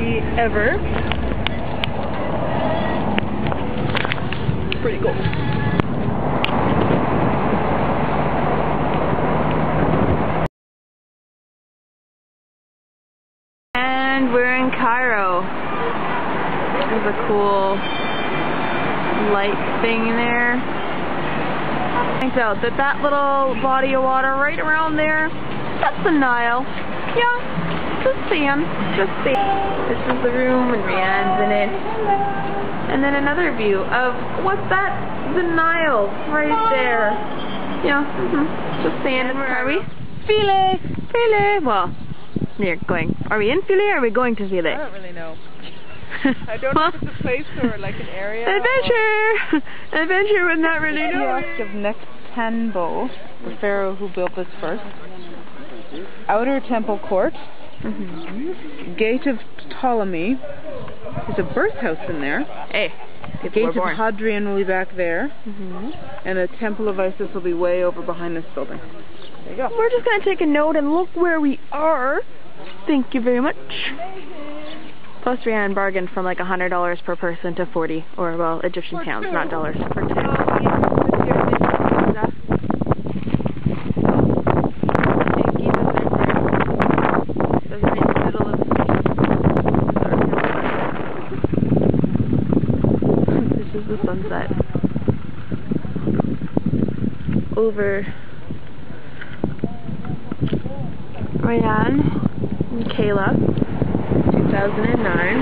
city ever. It's pretty cool. And we're in Cairo. There's a cool light thing there. Turns out that that little body of water right around there, that's the Nile. Yeah, just sand. Just sand. This is the room and Rianne's in it. And then another view of, what's that? The Nile right there. Yeah, just sand. And where are we? Philae! Philae! Well, we're going. Are we in Philae or are we going to Philae? I don't really know. I don't know if it's a place or like an area. Adventure! Adventure would not really know. Kiosk of Nectanebo, the pharaoh who built this first. Outer temple court. Gate of Ptolemy. There's a birth house in there. Hey, the Gate of Hadrian will be back there. And the Temple of Isis will be way over behind this building. There you go. We're just going to take a note and look where we are. Thank you very much. Plus Rianne bargained from like $100 per person to 40, or well, Egyptian pounds, not dollars, for 2. This is the sunset over Rianne and Kayla. 2009.